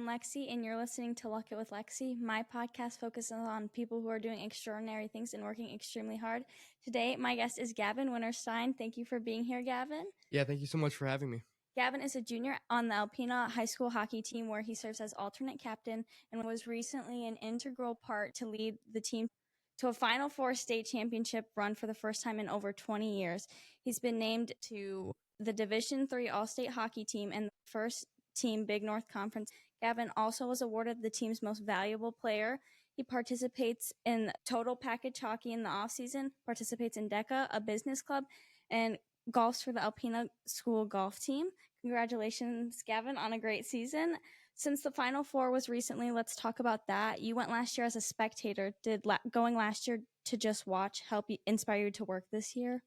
Lexi, and you're listening to Luck It with Lexi. My podcast focuses on people who are doing extraordinary things and working extremely hard. Today, my guest is Gavin Winterstein. Thank you for being here, Gavin. Yeah, thank you so much for having me. Gavin is a junior on the Alpena high school hockey team where he serves as alternate captain and was recently an integral part to lead the team to a Final Four state championship run for the first time in over 20 years. He's been named to the Division III All-State hockey team and the first team Big North Conference. Gavin also was awarded the team's most valuable player. He participates in total package hockey in the offseason, participates in DECA, a business club, and golfs for the Alpena school golf team. Congratulations, Gavin, on a great season. Since the Final Four was recently, let's talk about that. You went last year as a spectator. Did going last year to just watch help you inspire you to work this year?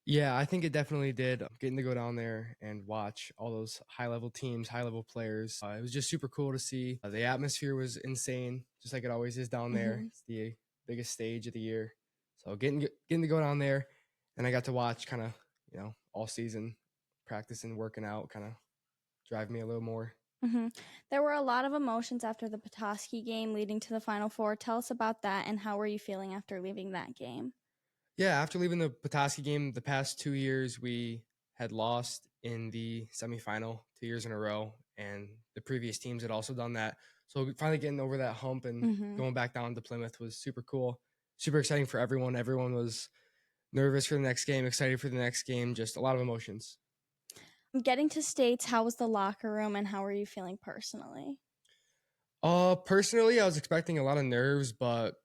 Yeah, I think it definitely did. Getting to go down there and watch all those high-level teams, high-level players. It was just super cool to see. The atmosphere was insane, just like it always is down there. It's the biggest stage of the year. So getting to go down there, and I got to watch kind of, all season practicing, working out, kind of drive me a little more. There were a lot of emotions after the Petoskey game leading to the Final Four. Tell us about that, and how were you feeling after leaving that game? Yeah, after leaving the Petoskey game, the past 2 years, we had lost in the semifinal 2 years in a row, and the previous teams had also done that. So finally getting over that hump and going back down to Plymouth was super cool, super exciting for everyone. Everyone was nervous for the next game, excited for the next game, just a lot of emotions. Getting to States, how was the locker room, and how were you feeling personally? Personally, I was expecting a lot of nerves, but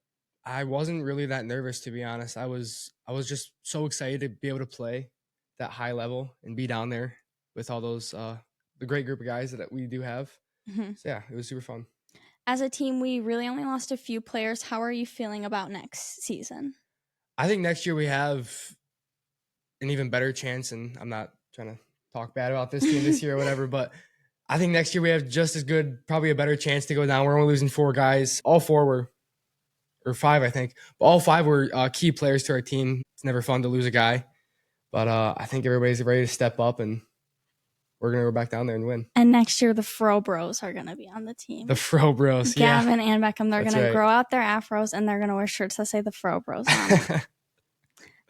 I wasn't really that nervous, to be honest. I was just so excited to be able to play that high level and be down there with all those the great group of guys that we do have. So yeah, it was super fun. As a team, we really only lost a few players. How are you feeling about next season? I think next year we have an even better chance, and I'm not trying to talk bad about this team this year or whatever, but I think next year we have just as good, probably a better chance to go down. We're only losing 4 guys. All 4 were, or 5, I think. But all 5 were key players to our team. It's never fun to lose a guy. But I think everybody's ready to step up, and we're going to go back down there and win. And next year, the Fro Bros are going to be on the team. The Fro Bros, Gavin and Beckham, they're going to right. grow out their afros, and they're going to wear shirts that say the Fro Bros on it.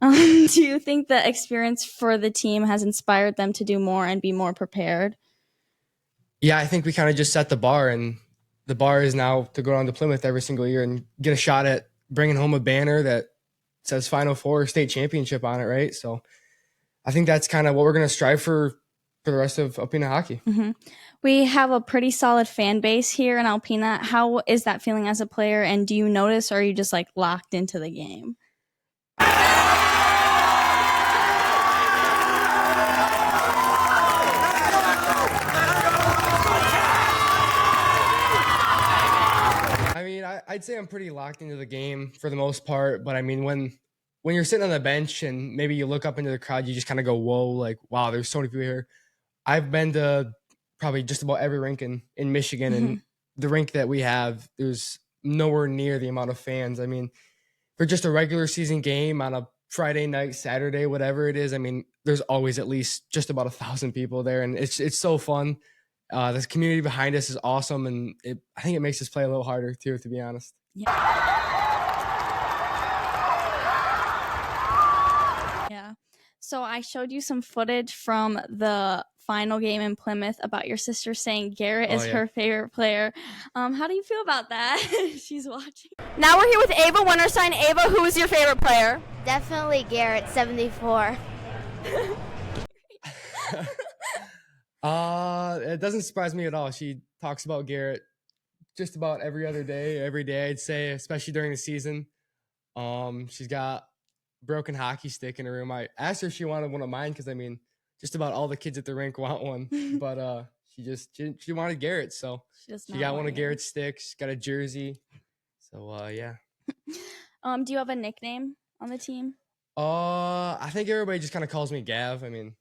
Do you think the experience for the team has inspired them to do more and be more prepared? Yeah, I think we kind of just set the bar, and the bar is now to go down to Plymouth every single year and get a shot at bringing home a banner that says Final Four state championship on it, right? So I think that's kind of what we're going to strive for the rest of Alpena hockey. We have a pretty solid fan base here in Alpena. How is that feeling as a player, and do you notice, or are you just like locked into the game? I mean, I'd say I'm pretty locked into the game for the most part, but I mean, when you're sitting on the bench and maybe you look up into the crowd, you just kind of go, whoa, like, wow, there's so many people here. I've been to probably just about every rink in Michigan, and the rink that we have, there's nowhere near the amount of fans. I mean, for just a regular season game on a Friday night, Saturday, whatever it is, I mean, there's always at least just about 1,000 people there, and it's so fun. This community behind us is awesome, and I think it makes us play a little harder too, to be honest. Yeah. So I showed you some footage from the final game in Plymouth about your sister saying Garrett is her favorite player. How do you feel about that? She's watching. Now we're here with Ava Winterstein. Ava, who is your favorite player? Definitely Garrett, 74. It doesn't surprise me at all. She talks about Garrett just about every other day, every day, I'd say, especially during the season. She's got broken hockey stick in her room. I asked her if she wanted one of mine because, I mean, just about all the kids at the rink want one. But she wanted Garrett, so she got one of Garrett's sticks. She's got a jersey. So, yeah. Do you have a nickname on the team? I think everybody just kind of calls me Gav. I mean,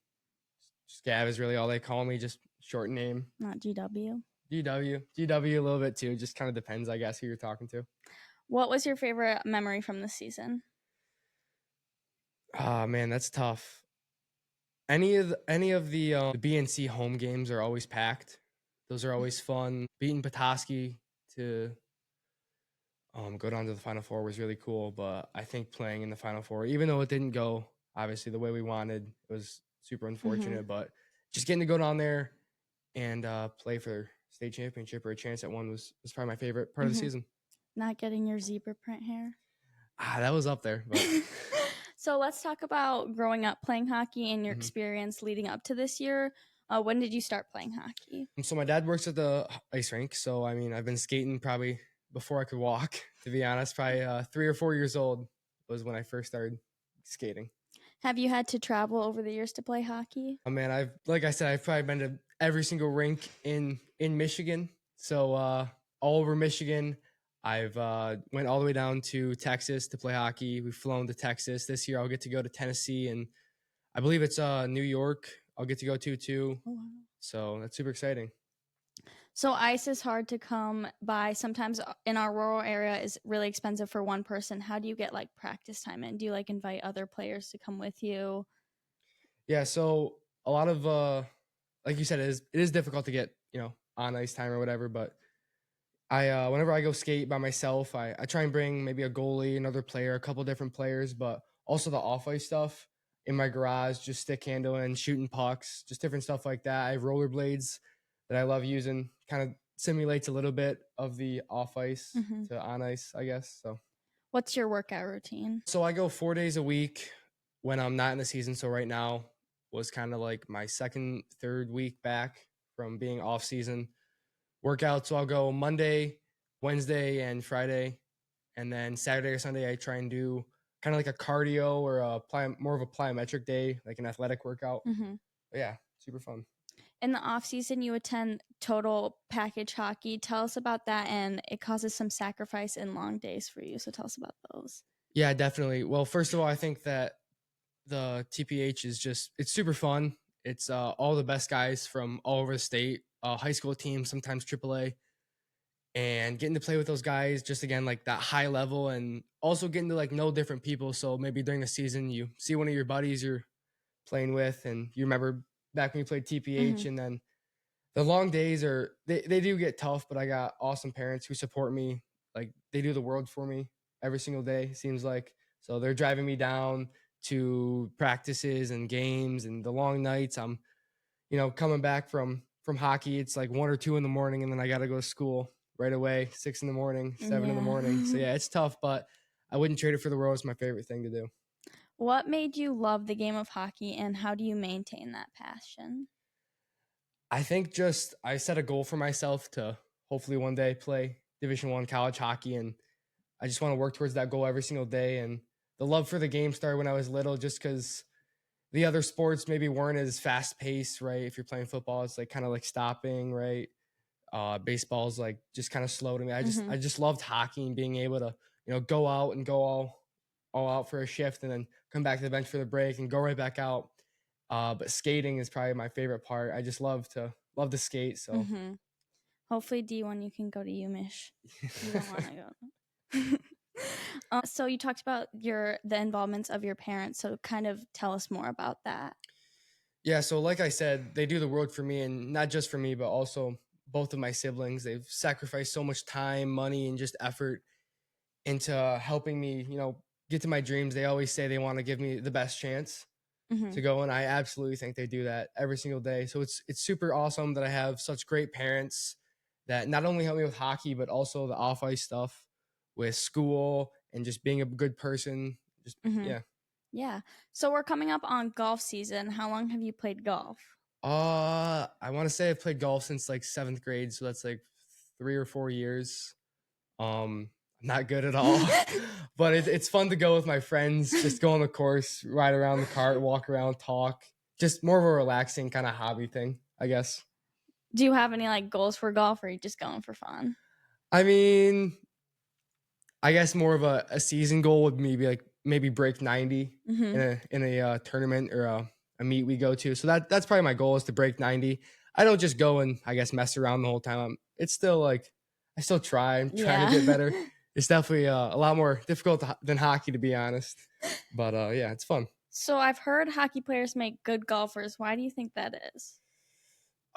just Gav is really all they call me, just short name. Not GW? GW a little bit too. Just kind of depends, I guess, who you're talking to. What was your favorite memory from this season? Oh, man, that's tough. Any of the BNC home games are always packed. Those are always fun. Beating Petoskey to go down to the Final Four was really cool. But I think playing in the Final Four, even though it didn't go obviously the way we wanted, it was super unfortunate. But just getting to go down there and play for state championship or a chance at one was probably my favorite part of the season. Not getting your zebra print hair. That was up there. But so let's talk about growing up playing hockey and your experience leading up to this year. When did you start playing hockey? So my dad works at the ice rink. So, I mean, I've been skating probably before I could walk, to be honest. Probably 3 or 4 years old was when I first started skating. Have you had to travel over the years to play hockey? Oh, man, like I said, I've probably been to every single rink in Michigan. So all over Michigan. I've went all the way down to Texas to play hockey. We've flown to Texas. This year I'll get to go to Tennessee, and I believe it's New York I'll get to go to too. Oh, wow. So that's super exciting. So ice is hard to come by. Sometimes in our rural area is really expensive for one person. How do you get like practice time in? Do you like invite other players to come with you? Yeah, so a lot of like you said, it is difficult to get, on ice time or whatever, but I whenever I go skate by myself, I try and bring maybe a goalie, another player, a couple different players, but also the off ice stuff in my garage, just stick handling, shooting pucks, just different stuff like that. I have rollerblades that I love using, kind of simulates a little bit of the off ice to on ice, I guess. So what's your workout routine? So I go 4 days a week when I'm not in the season. So right now was kind of like my second, third week back from being off season workout. So I'll go Monday, Wednesday, and Friday. And then Saturday or Sunday, I try and do kind of like a cardio or more of a plyometric day, like an athletic workout. But yeah, super fun. In the off season, you attend total package hockey. Tell us about that, and it causes some sacrifice and long days for you. So tell us about those. Yeah, definitely. Well, first of all, I think that the TPH is it's super fun. It's all the best guys from all over the state, high school teams, sometimes AAA, and getting to play with those guys, just again, like that high level, and also getting to like know different people. So maybe during the season, you see one of your buddies you're playing with, and you remember back when you played TPH, and then the long days they do get tough, but I got awesome parents who support me. Like they do the world for me every single day, seems like. So they're driving me down to practices and games and the long nights. I'm, coming back from hockey. It's like 1 or 2 in the morning, and then I got to go to school right away, 6 in the morning, 7 in the morning. So yeah, it's tough, but I wouldn't trade it for the world. It's my favorite thing to do. What made you love the game of hockey, and how do you maintain that passion? I think I set a goal for myself to hopefully one day play Division I college hockey, and I just want to work towards that goal every single day. And the love for the game started when I was little, just because the other sports maybe weren't as fast paced, right? If you're playing football, it's like kind of like stopping, right? Baseball's like just kind of slow to me. I just loved hockey and being able to, go out and go all out for a shift and then come back to the bench for the break and go right back out. But skating is probably my favorite part. I just love to skate. So hopefully D1 you can go to UMich. You don't want to go. So you talked about the involvements of your parents. So kind of tell us more about that. Yeah. So like I said, they do the world for me, and not just for me, but also both of my siblings. They've sacrificed so much time, money, and just effort into helping me, get to my dreams. They always say they want to give me the best chance to go, and I absolutely think they do that every single day. So it's super awesome that I have such great parents that not only help me with hockey, but also the off ice stuff with school and just being a good person. Just Yeah. So we're coming up on golf season. How long have you played golf? I want to say I've played golf since like 7th grade, so that's like 3 or 4 years. Not good at all, but it's fun to go with my friends, just go on the course, ride around the cart, walk around, talk. Just more of a relaxing kind of hobby thing, I guess. Do you have any like goals for golf, or are you just going for fun? I mean, I guess more of a season goal would maybe break 90 in a tournament or a meet we go to. So that's probably my goal, is to break 90. I don't just go and I guess mess around the whole time. It's still like I still try. I'm trying to get better. It's definitely a lot more difficult than hockey, to be honest. But yeah, it's fun. So I've heard hockey players make good golfers. Why do you think that is?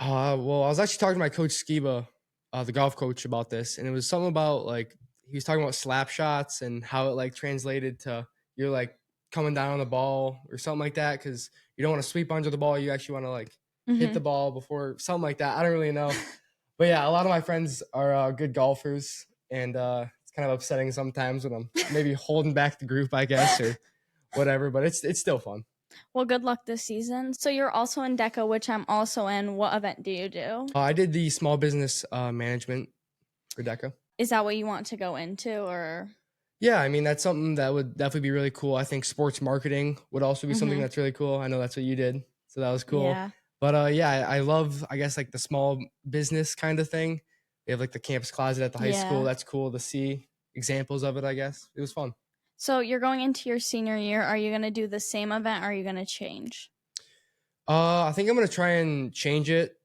Well, I was actually talking to my coach Skiba, the golf coach, about this, and it was something about like he was talking about slap shots and how it like translated to you're like coming down on the ball or something like that because you don't want to sweep under the ball. You actually want to like hit the ball before something like that. I don't really know, but yeah, a lot of my friends are good golfers, and it's kind of upsetting sometimes when I'm maybe holding back the group, I guess, or whatever. But it's still fun. Well, good luck this season. So you're also in DECA, which I'm also in. What event do you do? I did the small business management for DECA. Is that what you want to go into, or? Yeah, I mean, that's something that would definitely be really cool. I think sports marketing would also be something that's really cool. I know that's what you did, so that was cool. Yeah. But yeah, I love, I guess, like the small business kind of thing. They have like the campus closet at the high school. Yeah. That's cool to see examples of it, I guess. It was fun. So you're going into your senior year. Are you going to do the same event or are you going to change? I think I'm gonna try and change it.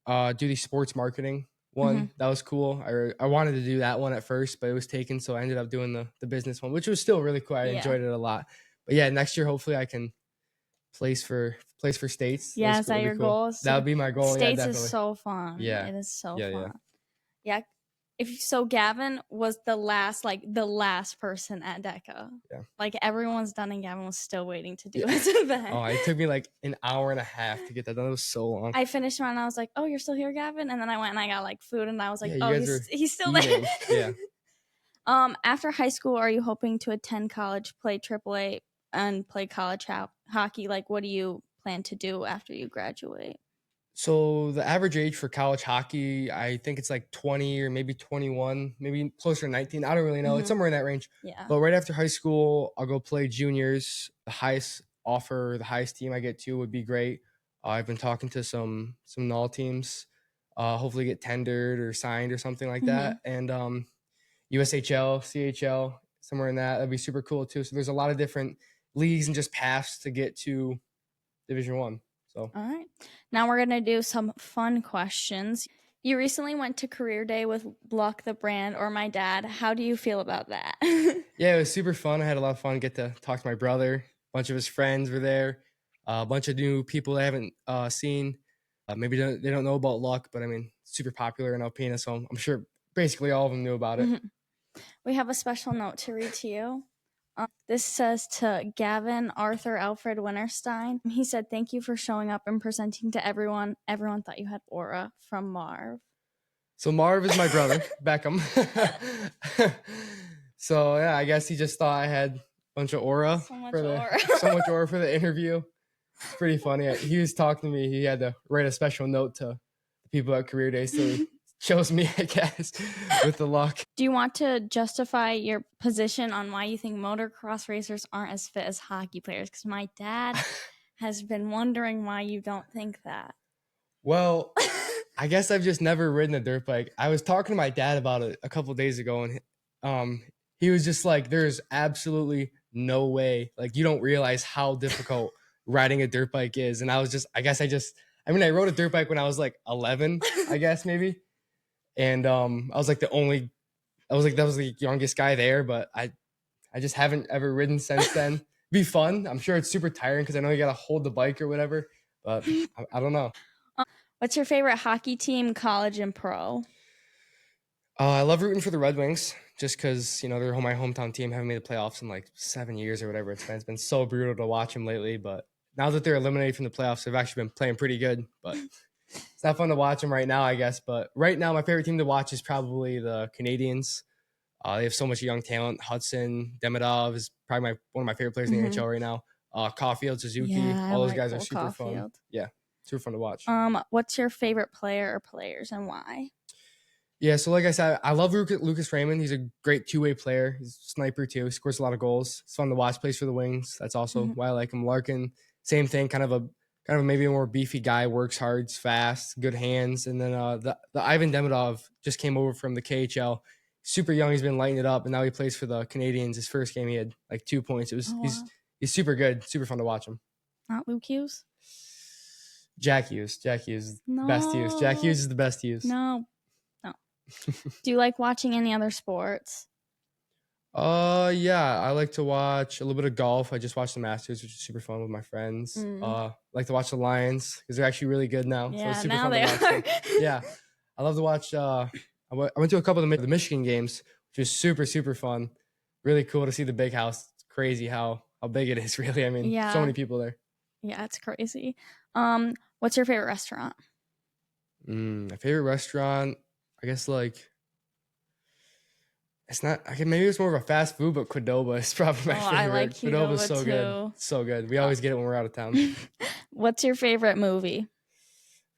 Do the sports marketing one. That was cool. I wanted to do that one at first, but it was taken, so I ended up doing the business one, which was still really cool. I enjoyed it a lot. But yeah, next year hopefully I can place for states. Yeah, is that your goal? That would be my goal. States yeah, is so fun. Yeah, it is so yeah, fun. Yeah. If so, Gavin was the last person at DECA. Yeah. Like everyone's done, and Gavin was still waiting to do his event. Oh, it took me like an hour and a half to get that done. It was so long. I finished mine and I was like, "Oh, you're still here, Gavin?" And then I went and I got like food, and I was like, Yeah, "Oh, he's still there." Yeah. After high school, are you hoping to attend college, play AAA, and play college hockey? Like, what do you plan to do after you graduate? So the average age for college hockey, I think it's like 20 or maybe 21, maybe closer to 19. I don't really know. It's somewhere in that range. Yeah. But right after high school, I'll go play juniors. The highest offer, the highest team I get to would be great. I've been talking to some null teams. Hopefully get tendered or signed or something like that. And USHL, CHL, somewhere in that. That'd be super cool too. So there's a lot of different leagues and just paths to get to Division One. So All right. Now we're going to do some fun questions. You recently went to career day with L.U.C. the brand or my dad. How do you feel about that? Yeah, it was super fun. I had a lot of fun. Get to talk to my brother. A bunch of his friends were there. A bunch of new people I haven't seen. Maybe they don't know about L.U.C, but I mean, super popular in Alpena, so I'm sure basically all of them knew about it. We have a special note to read to you. This says to Gavin Arthur Alfred Winterstein. He said, "Thank you for showing up and presenting to everyone. Everyone thought you had aura," from Marv. So Marv is my brother, Beckham. So yeah, I guess he just thought I had a bunch of aura. So much aura. So much aura for the interview. It's pretty funny. He was talking to me. He had to write a special note to the people at Career Day, so he chose me, I guess, with the luck. Do you want to justify your position on why you think motocross racers aren't as fit as hockey players? Because my dad has been wondering why you don't think that. Well, I guess I've just never ridden a dirt bike. I was talking to my dad about it a couple of days ago, and he was just like, "There's absolutely no way. Like, you don't realize how difficult riding a dirt bike is." And I was just, I rode a dirt bike when I was like 11, I guess maybe. And I was like that was the youngest guy there, but I just haven't ever ridden since then. Be fun. I'm sure it's super tiring because I know you got to hold the bike or whatever, but I don't know. What's your favorite hockey team, college and pro? I love rooting for the Red Wings just because, they're my hometown team. Haven't made the playoffs in like 7 years or whatever it's been. It's been so brutal to watch them lately, but now that they're eliminated from the playoffs, they've actually been playing pretty good, but it's not fun to watch them right now, I guess. But right now, my favorite team to watch is probably the Canadians. They have so much young talent. Hudson, Demidov is probably one of my favorite players in the NHL right now. Caulfield, Suzuki, all those guys are super fun. Yeah, super fun to watch. What's your favorite player or players and why? Yeah, so like I said, I love Lucas Raymond. He's a great two-way player. He's a sniper too. He scores a lot of goals. It's fun to watch. Plays for the Wings. That's also why I like him. Larkin, same thing. Kind of a maybe a more beefy guy. Works hard, fast, good hands. And then the Ivan Demidov just came over from the KHL. Super young. He's been lighting it up, and now he plays for the Canadians. His first game, he had like 2 points. He's super good. Super fun to watch him. Not Luke Hughes. Jack Hughes. No. Best Hughes. Jack Hughes is the best Hughes. No. Do you like watching any other sports? Yeah, I like to watch a little bit of golf. I just watched the Masters, which is super fun with my friends. Like to watch the Lions because they're actually really good now, so it's Yeah, super now fun to they watch are. them. Yeah, I love to watch. I went to a couple of the Michigan games, which is super fun. Really cool to see the big house. It's crazy how big it is. Really, I mean, so Yeah. many people there. Yeah, it's crazy. What's your favorite restaurant? My favorite restaurant, I guess like it's not. I can maybe it's more of a fast food, but Qdoba is probably my Oh, I like favorite. Qdoba is Qdoba so good, too. so good. We always get it when we're out of town. What's your favorite movie?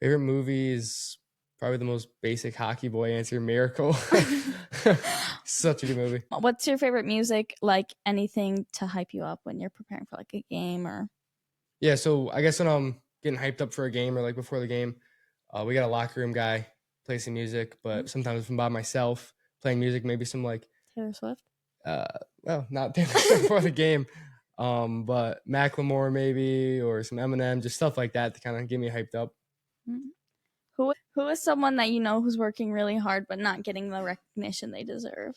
Favorite movie is probably the most basic hockey boy answer, Miracle. Such a good movie. What's your favorite music? Like anything to hype you up when you're preparing for like a game or? Yeah, so I guess when I'm getting hyped up for a game or like before the game, we got a locker room guy play some music, but sometimes if I'm by myself playing music, maybe some like Taylor Swift? uh well, not Taylor Swift before the game. But Macklemore maybe or some Eminem, just stuff like that to kind of get me hyped up. Mm. Who is someone that you know who's working really hard but not getting the recognition they deserve?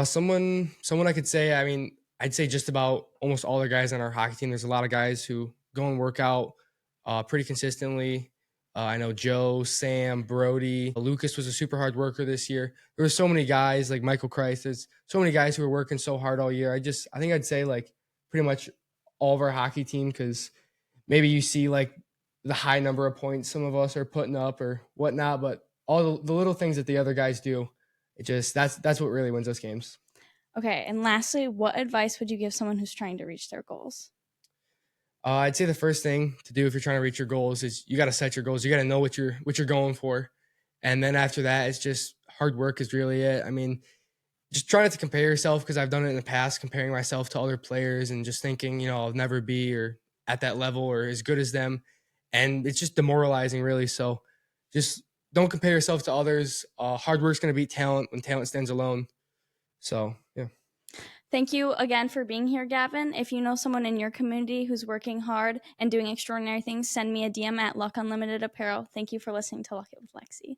Someone I could say. I mean, I'd say just about almost all the guys on our hockey team. There's a lot of guys who go and work out pretty consistently. I know Joe, Sam, Brody, Lucas was a super hard worker this year. There were so many guys like Michael Christ. There's so many guys who were working so hard all year. I think I'd say like pretty much all of our hockey team because maybe you see like the high number of points some of us are putting up or whatnot, but all the little things that the other guys do, it just that's what really wins us games. Okay, and lastly, what advice would you give someone who's trying to reach their goals? I'd say the first thing to do if you're trying to reach your goals is you got to set your goals. You got to know what you're going for, and then after that, it's just hard work is really it. I mean, just try not to compare yourself because I've done it in the past, comparing myself to other players and just thinking, I'll never be or at that level or as good as them, and it's just demoralizing, really. So, just don't compare yourself to others. Hard work's going to beat talent when talent stands alone. So, yeah. Thank you again for being here, Gavin. If you know someone in your community who's working hard and doing extraordinary things, send me a DM at Luck Unlimited Apparel. Thank you for listening to Luck It with Lexi.